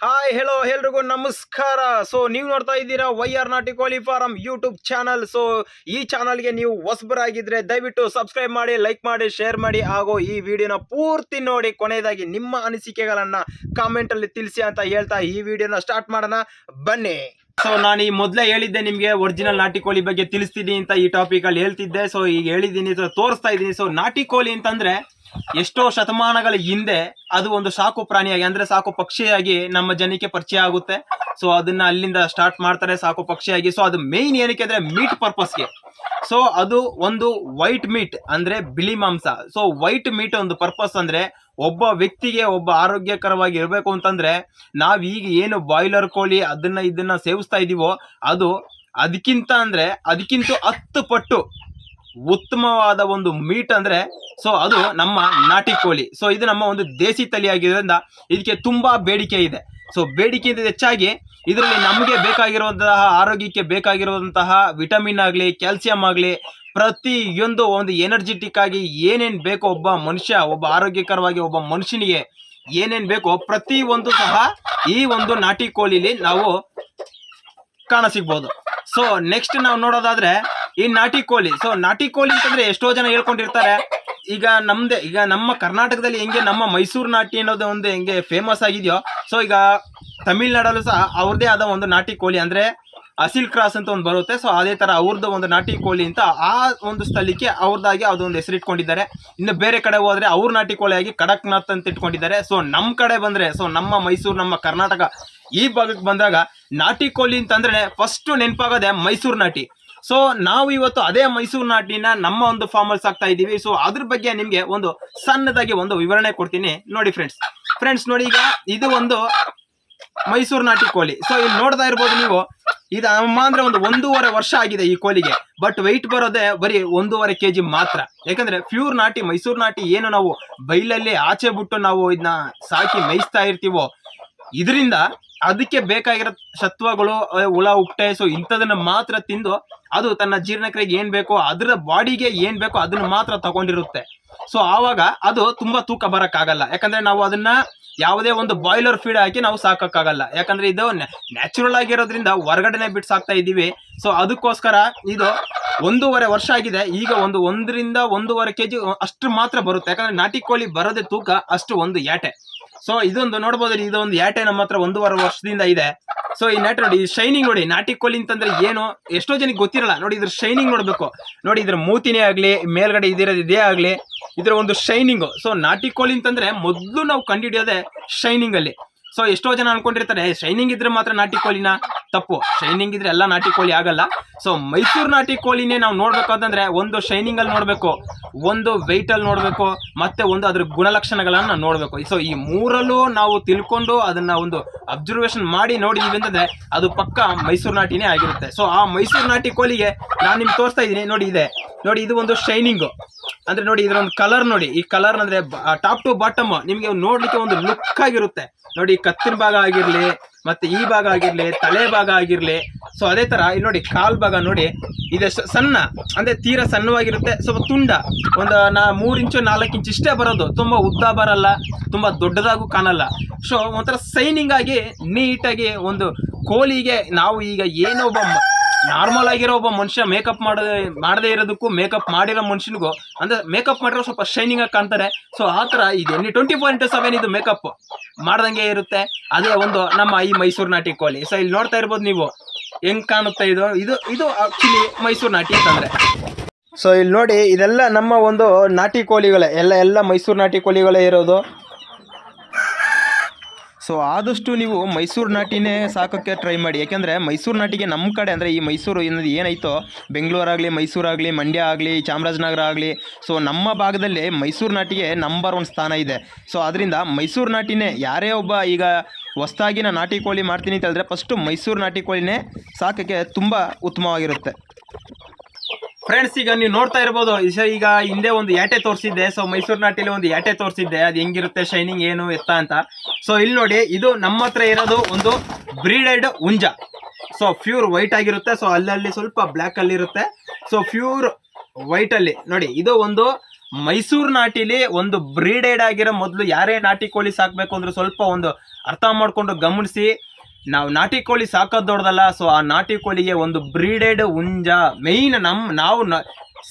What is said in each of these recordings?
Hi hello ಎಲ್ರಿಗೂ ನಮಸ್ಕಾರ. So ನೀವು ನೋಡ್ತಾ ಇದ್ದೀರಾ YR ನಾಟಿ ಕೋಳಿ ಫಾರಂ ಯೂಟ್ಯೂಬ್ ಚಾನಲ್. ಸೊ ಈ ಚಾನಲ್ಗೆ ನೀವು ಹೊಸಬರಾಗಿದ್ರೆ ದಯವಿಟ್ಟು ಸಬ್ಸ್ಕ್ರೈಬ್ ಮಾಡಿ, ಲೈಕ್ ಮಾಡಿ, ಶೇರ್ ಮಾಡಿ, ಹಾಗೂ ಈ ವಿಡಿಯೋನ ಪೂರ್ತಿ ನೋಡಿ ಕೊನೆಯದಾಗಿ ನಿಮ್ಮ ಅನಿಸಿಕೆಗಳನ್ನ ಕಾಮೆಂಟ್ ಅಲ್ಲಿ ತಿಳಿಸಿ ಅಂತ ಹೇಳ್ತಾ ಈ ವಿಡಿಯೋನ ಸ್ಟಾರ್ಟ್ ಮಾಡೋಣ ಬನ್ನಿ. ಸೊ ನಾನು ಈ ಮೊದಲೇ ಹೇಳಿದ್ದೆ ನಿಮಗೆ ಒರಿಜಿನಲ್ ನಾಟಿ ಕೋಳಿ ಬಗ್ಗೆ ತಿಳಿಸ್ತೀನಿ ಅಂತ ಈ ಟಾಪಿಕ್ ಅಲ್ಲಿ ಹೇಳ್ತಿದ್ದೆ. ಸೊ ಈಗ ಹೇಳಿದ್ದೀನಿ, ತೋರಿಸ್ತಾ ಇದ್ದೀನಿ. ಸೊ ನಾಟಿ ಕೋಳಿ ಅಂತಂದ್ರೆ ಎಷ್ಟೋ ಶತಮಾನಗಳ ಹಿಂದೆ ಅದು ಒಂದು ಸಾಕು ಪ್ರಾಣಿಯಾಗಿ, ಅಂದ್ರೆ ಸಾಕು ಪಕ್ಷಿಯಾಗಿ ನಮ್ಮ ಜನಕ್ಕೆ ಪರಿಚಯ ಆಗುತ್ತೆ. ಸೊ ಅದನ್ನ ಅಲ್ಲಿಂದ ಸ್ಟಾರ್ಟ್ ಮಾಡ್ತಾರೆ ಸಾಕು ಪಕ್ಷಿಯಾಗಿ. ಸೊ ಅದು ಮೇನ್ ಏನಕ್ಕೆ ಅಂದ್ರೆ ಮೀಟ್ ಪರ್ಪಸ್ಗೆ. ಸೊ ಅದು ಒಂದು ವೈಟ್ ಮೀಟ್ ಅಂದ್ರೆ ಬಿಳಿ ಮಾಂಸ. ಸೊ ವೈಟ್ ಮೀಟ್ ಒಂದು ಪರ್ಪಸ್ ಅಂದ್ರೆ ಒಬ್ಬ ವ್ಯಕ್ತಿಗೆ ಒಬ್ಬ ಆರೋಗ್ಯಕರವಾಗಿ ಇರಬೇಕು ಅಂತಂದ್ರೆ ನಾವೀಗ ಏನು ಬಾಯ್ಲರ್ ಕೋಳಿ ಇದನ್ನ ಸೇವಿಸ್ತಾ ಇದೀವೋ ಅದು ಅದಕ್ಕಿಂತ 10 ಪಟ್ಟು ಉತ್ತಮವಾದ ಒಂದು ಮೀಟ್ ಅಂದ್ರೆ ಸೊ ಅದು ನಮ್ಮ ನಾಟಿ ಕೋಳಿ. ಸೊ ಇದು ನಮ್ಮ ಒಂದು ದೇಸಿ ತಳಿ ಆಗಿರೋದ್ರಿಂದ ಇದಕ್ಕೆ ತುಂಬಾ ಬೇಡಿಕೆ ಇದೆ. ಸೊ ಬೇಡಿಕೆಯಿಂದ ಹೆಚ್ಚಾಗಿ ಇದರಲ್ಲಿ ನಮಗೆ ಬೇಕಾಗಿರುವಂತಹ ಆರೋಗ್ಯಕ್ಕೆ ಬೇಕಾಗಿರುವಂತಹ ವಿಟಮಿನ್ ಆಗಲಿ, ಕ್ಯಾಲ್ಸಿಯಂ ಆಗಲಿ, ಪ್ರತಿಯೊಂದು ಒಂದು ಎನರ್ಜೆಟಿಕ್ ಆಗಿ ಏನೇನು ಬೇಕೋ ಒಬ್ಬ ಆರೋಗ್ಯಕರವಾಗಿ ಒಬ್ಬ ಮನುಷ್ಯನಿಗೆ ಏನೇನು ಬೇಕೋ ಪ್ರತಿ ಒಂದು ಸಹ ಈ ಒಂದು ನಾಟಿ ಕೋಳಿಲಿ ನಾವು ಕಾಣಸಿಗ್ಬೋದು. ಸೊ ನೆಕ್ಸ್ಟ್ ನಾವು ನೋಡೋದಾದ್ರೆ ಈ ನಾಟಿ ಕೋಳಿ. ಸೊ ನಾಟಿ ಕೋಳಿ ಅಂತಂದ್ರೆ ಎಷ್ಟೋ ಜನ ಹೇಳ್ಕೊಂಡಿರ್ತಾರೆ. ಈಗ ನಮ್ಮ ಕರ್ನಾಟಕದಲ್ಲಿ ಹೆಂಗೆ ನಮ್ಮ ಮೈಸೂರು ನಾಟಿ ಅನ್ನೋದು ಒಂದು ಹೆಂಗೆ ಫೇಮಸ್ ಆಗಿದೆಯೋ, ಸೊ ಈಗ ತಮಿಳ್ನಾಡಲ್ಲೂ ಸಹ ಅವ್ರದೇ ಆದ ಒಂದು ನಾಟಿ ಕೋಳಿ ಅಂದ್ರೆ ಅಸಿಲ್ ಕ್ರಾಸ್ ಅಂತ ಒಂದು ಬರುತ್ತೆ. ಸೊ ಅದೇ ತರ ಅವ್ರದ್ದು ಒಂದು ನಾಟಿ ಕೋಳಿ ಅಂತ ಆ ಒಂದು ಸ್ಥಳಕ್ಕೆ ಅವ್ರದ್ದಾಗಿ ಅದೊಂದು ಹೆಸರಿಟ್ಕೊಂಡಿದ್ದಾರೆ. ಇನ್ನು ಬೇರೆ ಕಡೆ ಹೋದ್ರೆ ಅವ್ರ ನಾಟಿ ಕೋಳಿಯಾಗಿ ಕಡಕ್ನಾಥ್ ಅಂತ ಇಟ್ಕೊಂಡಿದ್ದಾರೆ. ಸೊ ನಮ್ಮ ಕಡೆ ಬಂದ್ರೆ, ಸೊ ನಮ್ಮ ಮೈಸೂರು, ನಮ್ಮ ಕರ್ನಾಟಕ ಈ ಭಾಗಕ್ಕೆ ಬಂದಾಗ ನಾಟಿ ಕೋಳಿ ಅಂತಂದ್ರೆ ಫಸ್ಟ್ ನೆನಪಾಗೋದೆ ಮೈಸೂರು ನಾಟಿ. ಸೊ ನಾವು ಇವತ್ತು ಅದೇ ಮೈಸೂರು ನಾಟಿನ ನಮ್ಮ ಒಂದು ಫಾರ್ಮ್ ಅಲ್ಲಿ ಸಾಕ್ತಾ ಇದ್ದೀವಿ. ಸೊ ಅದ್ರ ಬಗ್ಗೆ ನಿಮ್ಗೆ ಒಂದು ಸಣ್ಣದಾಗಿ ಒಂದು ವಿವರಣೆ ಕೊಡ್ತೀನಿ ನೋಡಿ ಫ್ರೆಂಡ್ಸ್ ನೋಡಿ, ಈಗ ಇದು ಒಂದು ಮೈಸೂರು ನಾಟಿ ಕೋಳಿ. ಸೊ ಇಲ್ಲಿ ನೋಡ್ತಾ ಇರ್ಬೋದು ನೀವು, ಇದು ಅಮ್ಮ ಅಂದ್ರೆ ಒಂದು 1.5 ವರ್ಷ ಆಗಿದೆ ಈ ಕೋಳಿಗೆ. ಬಟ್ ವೆಯ್ಟ್ ಬರೋದೇ ಬರೀ 1.5 kg ಮಾತ್ರ. ಯಾಕಂದ್ರೆ ಪ್ಯೂರ್ ನಾಟಿ ಮೈಸೂರು ನಾಟಿ ಏನು ನಾವು ಬೈಲಲ್ಲಿ ಆಚೆ ಬಿಟ್ಟು ನಾವು ಇದನ್ನ ಸಾಕಿ ಮೇಯಿಸ್ತಾ ಇರ್ತೀವೋ, ಇದರಿಂದ ಅದಕ್ಕೆ ಬೇಕಾಗಿರೋ ಸತ್ವಗಳು, ಹುಳ ಉಪ್ಪಟೆ, ಸೊ ಇಂಥದನ್ನ ಮಾತ್ರ ತಿಂದು ಅದು ತನ್ನ ಜೀರ್ಣಕ್ರಿಯೆಗೆ ಏನ್ ಬೇಕೋ, ಅದರ ಬಾಡಿಗೆ ಏನ್ ಬೇಕೋ ಅದನ್ನ ಮಾತ್ರ ತಗೊಂಡಿರುತ್ತೆ. ಸೊ ಆವಾಗ ಅದು ತುಂಬಾ ತೂಕ ಬರಕ್ಕಾಗಲ್ಲ. ಯಾಕಂದ್ರೆ ನಾವು ಅದನ್ನ ಯಾವುದೇ ಒಂದು ಬಾಯ್ಲರ್ ಫೀಡ್ ಹಾಕಿ ನಾವು ಸಾಕಕ್ಕಾಗಲ್ಲ. ಯಾಕಂದ್ರೆ ಇದು ನ್ಯಾಚುರಲ್ ಆಗಿರೋದ್ರಿಂದ ಹೊರಗಡೆನೆ ಬಿಟ್ಟು ಸಾಕ್ತಾ ಇದೀವಿ. ಸೊ ಅದಕ್ಕೋಸ್ಕರ ಇದು 1.5 ವರ್ಷ ಆಗಿದೆ. ಈಗ 1.5 kg ಅಷ್ಟು ಮಾತ್ರ ಬರುತ್ತೆ. ಯಾಕಂದ್ರೆ ನಾಟಿ ಕೋಳಿ ಬರೋದೇ ತೂಕ ಅಷ್ಟು ಒಂದು ಯಾಟೆ. ಸೊ ಇದೊಂದು ನೋಡ್ಬೋದು, ಇದೊಂದು ಯಾಟೆ ನಮ್ಮ ಹತ್ರ 1.5 ವರ್ಷದಿಂದ ಇದೆ. ಸೊ ಈ ನಾಟಿ ನೋಡಿ, ಈ ಶೈನಿಂಗ್ ನೋಡಿ. ನಾಟಿ ಕೋಳಿ ಅಂತಂದ್ರೆ ಏನು ಎಷ್ಟೋ ಜನಕ್ಕೆ ಗೊತ್ತಿರಲ್ಲ. ನೋಡಿ ಇದ್ರ ಶೈನಿಂಗ್ ನೋಡ್ಬೇಕು. ನೋಡಿ ಇದ್ರ ಮೂತಿನೇ ಆಗ್ಲಿ, ಮೇಲ್ಗಡೆ ಇದೇ ಆಗ್ಲಿ, ಇದರ ಒಂದು ಶೈನಿಂಗ್. ಸೊ ನಾಟಿ ಕೋಳಿ ಅಂತಂದ್ರೆ ಮೊದಲು ನಾವು ಕಂಡುಹಿಡಿಯೋದೆ ಶೈನಿಂಗ್ ಅಲ್ಲಿ. ಸೊ ಎಷ್ಟೋ ಜನ ಅನ್ಕೊಂಡಿರ್ತಾರೆ ಶೈನಿಂಗ್ ಇದ್ರೆ ಮಾತ್ರ ನಾಟಿ ಕೋಳಿನ. ತಪ್ಪು. ಶೈನಿಂಗ್ ಇದ್ರೆ ಎಲ್ಲ ನಾಟಿ ಕೋಳಿ ಆಗಲ್ಲ. ಸೊ ಮೈಸೂರು ನಾಟಿ ಕೋಳಿನೇ ನಾವು ನೋಡ್ಬೇಕು ಅಂತಂದ್ರೆ ಒಂದು ಶೈನಿಂಗ್ ಅಲ್ಲಿ ನೋಡ್ಬೇಕು, ಒಂದು ವೆಯ್ಟ್ ಅಲ್ಲಿ ನೋಡ್ಬೇಕು, ಮತ್ತೆ ಒಂದು ಅದ್ರ ಗುಣಲಕ್ಷಣಗಳನ್ನ ನೋಡ್ಬೇಕು. ಸೊ ಈ ಮೂರಲ್ಲೂ ನಾವು ತಿಳ್ಕೊಂಡು ಅದನ್ನ ಒಂದು ಅಬ್ಸರ್ವೇಷನ್ ಮಾಡಿ ನೋಡಿದೀವಿ ಅಂತಂದ್ರೆ ಅದು ಪಕ್ಕ ಮೈಸೂರು ನಾಟಿನೇ ಆಗಿರುತ್ತೆ. ಸೊ ಆ ಮೈಸೂರು ನಾಟಿ ಕೋಳಿಗೆ ನಾನು ನಿಮ್ಗೆ ತೋರಿಸ್ತಾ ಇದ್ದೀನಿ ನೋಡಿ. ನೋಡಿ ಇದು ಒಂದು ಶೈನಿಂಗ್ ಅಂದ್ರೆ ನೋಡಿ ಇದರ ಒಂದು ಕಲರ್ ನೋಡಿ. ಈ ಕಲರ್ ಅಂದ್ರೆ ಟಾಪ್ ಟು ಬಾಟಮ್ ನಿಮ್ಗೆ ನೋಡ್ಲಿಕ್ಕೆ ಒಂದು ಲುಕ್ ಆಗಿರುತ್ತೆ. ನೋಡಿ ಕತ್ತಿನ ಭಾಗ ಆಗಿರ್ಲಿ, ಮತ್ತೆ ಈ ಭಾಗ ಆಗಿರ್ಲಿ, ತಲೆ ಭಾಗ ಆಗಿರ್ಲಿ. ಸೊ ಅದೇ ತರ ಇಲ್ಲಿ ನೋಡಿ ಕಾಲ್ ಭಾಗ ನೋಡಿ, ಇದೆ ಸಣ್ಣ ಅಂದ್ರೆ ತೀರಾ ಸಣ್ಣವಾಗಿರುತ್ತೆ. ಸ್ವಲ್ಪ ತುಂಡ ಒಂದು 3 ಇಂಚು 4 ಇಂಚು ಇಷ್ಟೇ ಬರೋದು. ತುಂಬಾ ಉದ್ದ ಬರಲ್ಲ, ತುಂಬಾ ದೊಡ್ಡದಾಗೂ ಕಾಣಲ್ಲ. ಸೊ ಒಂಥರ ಸೈನಿಂಗ್ ಆಗಿ ನೀಟಾಗಿ ಒಂದು ಕೋಳಿಗೆ ನಾವು ಈಗ ಏನೋ ಒಬ್ಬ ನಾರ್ಮಲ್ ಆಗಿರೋ ಒಬ್ಬ ಮನುಷ್ಯ ಮೇಕಪ್ ಮಾಡದೇ ಇರೋದಕ್ಕೂ ಮೇಕಪ್ ಮಾಡಿರೋ ಮನುಷ್ಯನಿಗೂ ಅಂದ್ರೆ ಮೇಕಪ್ ಮಾಡಿರೋ ಸ್ವಲ್ಪ ಶೈನಿಂಗ್ ಆಗಿ ಕಾಣ್ತಾರೆ. ಸೊ ಆ ತರ ಇದು 24/7 ಇದು ಮೇಕಪ್ ಮಾಡ್ದಂಗೆ ಇರುತ್ತೆ. ಅದೇ ಒಂದು ನಮ್ಮ ಈ ಮೈಸೂರು ನಾಟಿ ಕೋಳಿ. ಸೊ ಇಲ್ಲಿ ನೋಡ್ತಾ ಇರ್ಬೋದು ನೀವು ಹೆಂಗ್ ಕಾಣುತ್ತೆ. ಇದು ಆಕ್ಚುಲಿ ಮೈಸೂರು ನಾಟಿ ಅಂತಂದ್ರೆ. ಸೊ ಇಲ್ಲಿ ನೋಡಿ ಇದೆಲ್ಲ ನಮ್ಮ ಒಂದು ನಾಟಿ ಕೋಳಿಗಳೇ, ಎಲ್ಲ ಮೈಸೂರು ನಾಟಿ ಕೋಳಿಗಳೇ ಇರೋದು. ಸೊ ಆದಷ್ಟು ನೀವು ಮೈಸೂರು ನಾಟಿನೇ ಸಾಕೋಕ್ಕೆ ಟ್ರೈ ಮಾಡಿ. ಯಾಕೆಂದರೆ ಮೈಸೂರು ನಾಟಿಗೆ ನಮ್ಮ ಕಡೆ ಅಂದರೆ ಈ ಮೈಸೂರು ಅನ್ನೋದು ಏನಾಯ್ತೋ, ಬೆಂಗಳೂರಾಗಲಿ, ಮೈಸೂರಾಗಲಿ, ಮಂಡ್ಯ ಆಗಲಿ, ಚಾಮರಾಜನಗರ ಆಗಲಿ, ಸೊ ನಮ್ಮ ಭಾಗದಲ್ಲಿ ಮೈಸೂರು ನಾಟಿಗೆ ನಂಬರ್ 1 ಸ್ಥಾನ ಇದೆ. ಸೊ ಅದರಿಂದ ಮೈಸೂರು ನಾಟಿನೇ ಯಾರೇ ಒಬ್ಬ ಈಗ ಹೊಸ್ದಾಗಿ ನಾನು ನಾಟಿ ಕೋಳಿ ಮಾಡ್ತೀನಿ ಅಂತ ಹೇಳಿದ್ರೆ ಫಸ್ಟು ಮೈಸೂರು ನಾಟಿ ಕೋಳಿನೇ ಸಾಕೋಕ್ಕೆ ತುಂಬ ಉತ್ತಮವಾಗಿರುತ್ತೆ. ಫ್ರೆಂಡ್ಸ್ ಈಗ ನೀವು ನೋಡ್ತಾ ಇರ್ಬೋದು, ಈಗ ಹಿಂದೆ ಒಂದು ಯಾಟೆ ತೋರಿಸಿದ್ದೆ. ಸೊ ಮೈಸೂರು ನಾಟಿಲಿ ಒಂದು ಯಾಟೆ ತೋರಿಸಿದ್ದೆ, ಅದು ಹೆಂಗಿರುತ್ತೆ ಶೈನಿಂಗ್ ಏನು ಎತ್ತ ಅಂತ. ಸೊ ಇಲ್ಲಿ ನೋಡಿ ಇದು ನಮ್ಮ ಹತ್ರ ಇರೋದು ಒಂದು ಬ್ರೀಡೆಡ್ ಹುಂಜ. ಸೊ ಪ್ಯೂರ್ ವೈಟ್ ಆಗಿರುತ್ತೆ. ಸೊ ಅಲ್ಲಲ್ಲಿ ಸ್ವಲ್ಪ ಬ್ಲ್ಯಾಕ್ ಅಲ್ಲಿ ಇರುತ್ತೆ. ಸೊ ಪ್ಯೂರ್ ವೈಟ್ ಅಲ್ಲಿ ನೋಡಿ, ಇದು ಒಂದು ಮೈಸೂರು ನಾಟಿಲಿ ಒಂದು ಬ್ರೀಡೆಡ್ ಆಗಿರೋ, ಮೊದಲು ಯಾರೇ ನಾಟಿ ಕೋಳಿ ಸಾಕಬೇಕು ಅಂದ್ರೆ ಸ್ವಲ್ಪ ಒಂದು ಅರ್ಥ ಮಾಡಿಕೊಂಡು ಗಮನಿಸಿ. ನಾವು ನಾಟಿ ಕೋಳಿ ಸಾಕೋದು ದೊಡ್ಡದಲ್ಲ. ಸೊ ಆ ನಾಟಿ ಕೋಳಿಗೆ ಒಂದು ಬ್ರೀಡೆಡ್ ಹುಂಜ ಮೇಯ್ನ್ ನಾವು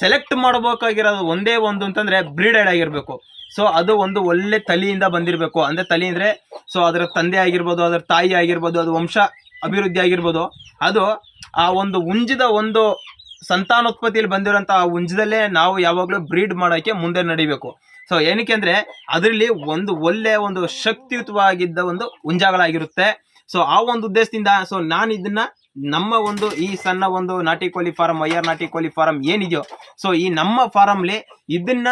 ಸೆಲೆಕ್ಟ್ ಮಾಡಬೇಕಾಗಿರೋದು ಒಂದೇ ಒಂದು ಅಂತಂದರೆ ಬ್ರೀಡೆಡ್ ಆಗಿರಬೇಕು. ಸೊ ಅದು ಒಂದು ಒಳ್ಳೆ ತಳಿಯಿಂದ ಬಂದಿರಬೇಕು. ಅಂದರೆ ತಳಿ ಅಂದರೆ ಸೊ ಅದರ ತಂದೆ ಆಗಿರ್ಬೋದು, ಅದರ ತಾಯಿ ಆಗಿರ್ಬೋದು, ಅದು ವಂಶ ಅಭಿವೃದ್ಧಿ ಆಗಿರ್ಬೋದು, ಅದು ಆ ಒಂದು ಹುಂಜದ ಒಂದು ಸಂತಾನೋತ್ಪತ್ತಿಯಲ್ಲಿ ಬಂದಿರೋಂಥ ಆ ಹುಂಜದಲ್ಲೇ ನಾವು ಯಾವಾಗಲೂ ಬ್ರೀಡ್ ಮಾಡೋಕ್ಕೆ ಮುಂದೆ ನಡಿಬೇಕು. ಸೊ ಏನಕ್ಕೆ ಅಂದರೆ ಅದರಲ್ಲಿ ಒಂದು ಒಳ್ಳೆಯ ಒಂದು ಶಕ್ತಿಯುತವಾಗಿದ್ದ ಒಂದು ಹುಂಜಗಳಾಗಿರುತ್ತೆ. ಸೊ ಆ ಒಂದು ಉದ್ದೇಶದಿಂದ ಸೊ ನಾನು ಇದನ್ನ ನಮ್ಮ ಒಂದು ಈ ಸಣ್ಣ ಒಂದು ನಾಟಿ ಕೋಳಿ ಫಾರಂ, ವೈಆರ್ ನಾಟಿ ಕೋಳಿ ಫಾರಂ ಏನಿದೆಯೋ, ಸೊ ಈ ನಮ್ಮ ಫಾರಮ್ಲಿ ಇದನ್ನ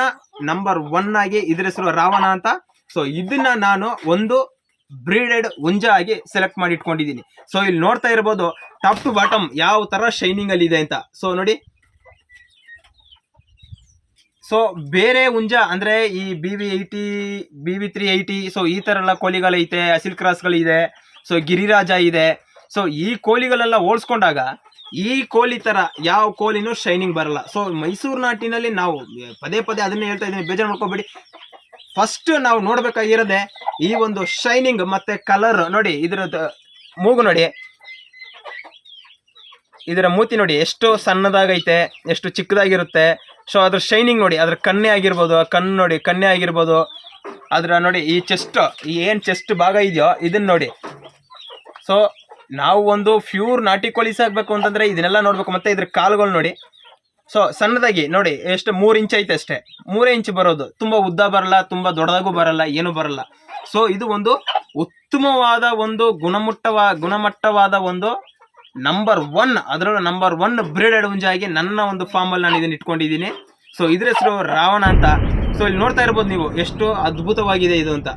ನಂಬರ್ 1 ಆಗಿ ಇದ್ರ ಹೆಸರು ರಾವಣ ಅಂತ. ಸೊ ಇದನ್ನ ನಾನು ಒಂದು ಬ್ರೀಡೆಡ್ ಹುಂಜ ಆಗಿ ಸೆಲೆಕ್ಟ್ ಮಾಡಿ ಇಟ್ಕೊಂಡಿದ್ದೀನಿ. ಸೊ ಇಲ್ಲಿ ನೋಡ್ತಾ ಇರ್ಬೋದು ಟಾಪ್ ಟು ಬಾಟಮ್ ಯಾವ ತರ ಶೈನಿಂಗ್ ಅಲ್ಲಿ ಇದೆ ಅಂತ. ಸೊ ನೋಡಿ, ಸೊ ಬೇರೆ ಹುಂಜ ಅಂದ್ರೆ ಈ BV80, BV380, ಸೊ ಈ ತರ ಎಲ್ಲ ಕೋಳಿಗಳೈತೆ, ಅಸಿಲ್ ಕ್ರಾಸ್ಗಳಿದೆ, ಸೊ ಗಿರಿರಾಜ ಇದೆ. ಸೊ ಈ ಕೋಳಿಗಳೆಲ್ಲ ಹೋಲಿಸ್ಕೊಂಡಾಗ ಈ ಕೋಳಿ ತರ ಯಾವ ಕೋಳಿನೂ ಶೈನಿಂಗ್ ಬರಲ್ಲ. ಸೊ ಮೈಸೂರು ನಾಟಿನಲ್ಲಿ ನಾವು ಪದೇ ಪದೇ ಅದನ್ನೇ ಹೇಳ್ತಾ ಇದ್ದೀನಿ, ಬೇಜಾರು ಮಾಡ್ಕೋಬೇಡಿ. ಫಸ್ಟ್ ನಾವು ನೋಡ್ಬೇಕಾಗಿರೋದೆ ಈ ಒಂದು ಶೈನಿಂಗ್ ಮತ್ತೆ ಕಲರ್. ನೋಡಿ ಇದ್ರದ್ದು ಮೂಗು ನೋಡಿ, ಇದರ ಮೂತಿ ನೋಡಿ ಎಷ್ಟು ಸಣ್ಣದಾಗೈತೆ, ಎಷ್ಟು ಚಿಕ್ಕದಾಗಿರುತ್ತೆ. ಸೊ ಅದ್ರ ಶೈನಿಂಗ್ ನೋಡಿ, ಅದ್ರ ಕಣ್ಣೆ ಆಗಿರ್ಬೋದು, ಕಣ್ಣು ನೋಡಿ, ಕಣ್ಣೆ ಆಗಿರ್ಬೋದು, ಅದ್ರ ನೋಡಿ ಈ ಚೆಸ್ಟ್, ಈ ಏನು ಚೆಸ್ಟ್ ಭಾಗ ಇದೆಯೋ ಇದನ್ನ ನೋಡಿ. ಸೊ ನಾವು ಒಂದು ಪ್ಯೂರ್ ನಾಟಿ ಕೋಳಿ ಸಾಕಬೇಕು ಅಂತಂದ್ರೆ ಇದನ್ನೆಲ್ಲ ನೋಡ್ಬೇಕು. ಮತ್ತೆ ಇದ್ರ ಕಾಲುಗಳು ನೋಡಿ, ಸೊ ಸಣ್ಣದಾಗಿ ನೋಡಿ ಎಷ್ಟು 3 ಇಂಚ್ ಐತೆ ಅಷ್ಟೇ, 3 ಇಂಚ್ ಬರೋದು, ತುಂಬಾ ಉದ್ದ ಬರಲ್ಲ, ತುಂಬಾ ದೊಡ್ಡದಾಗೂ ಬರಲ್ಲ, ಏನು ಬರಲ್ಲ. ಸೊ ಇದು ಒಂದು ಉತ್ತಮವಾದ ಒಂದು ಗುಣಮಟ್ಟವಾದ ಒಂದು ನಂಬರ್ 1, ಅದರಲ್ಲೂ ನಂಬರ್ 1 ಬ್ರೀಡೆಡ್ ಹುಂಜಾಗಿ ನನ್ನ ಒಂದು ಫಾರ್ಮಲ್ಲಿ ನಾನು ಇದನ್ನ ಇಟ್ಕೊಂಡಿದ್ದೀನಿ. ಸೊ ಇದ್ರ ಹೆಸರು ರಾವಣ ಅಂತ. ಸೊ ಇಲ್ಲಿ ನೋಡ್ತಾ ಇರ್ಬೋದು ನೀವು ಎಷ್ಟು ಅದ್ಭುತವಾಗಿದೆ ಇದು ಅಂತ.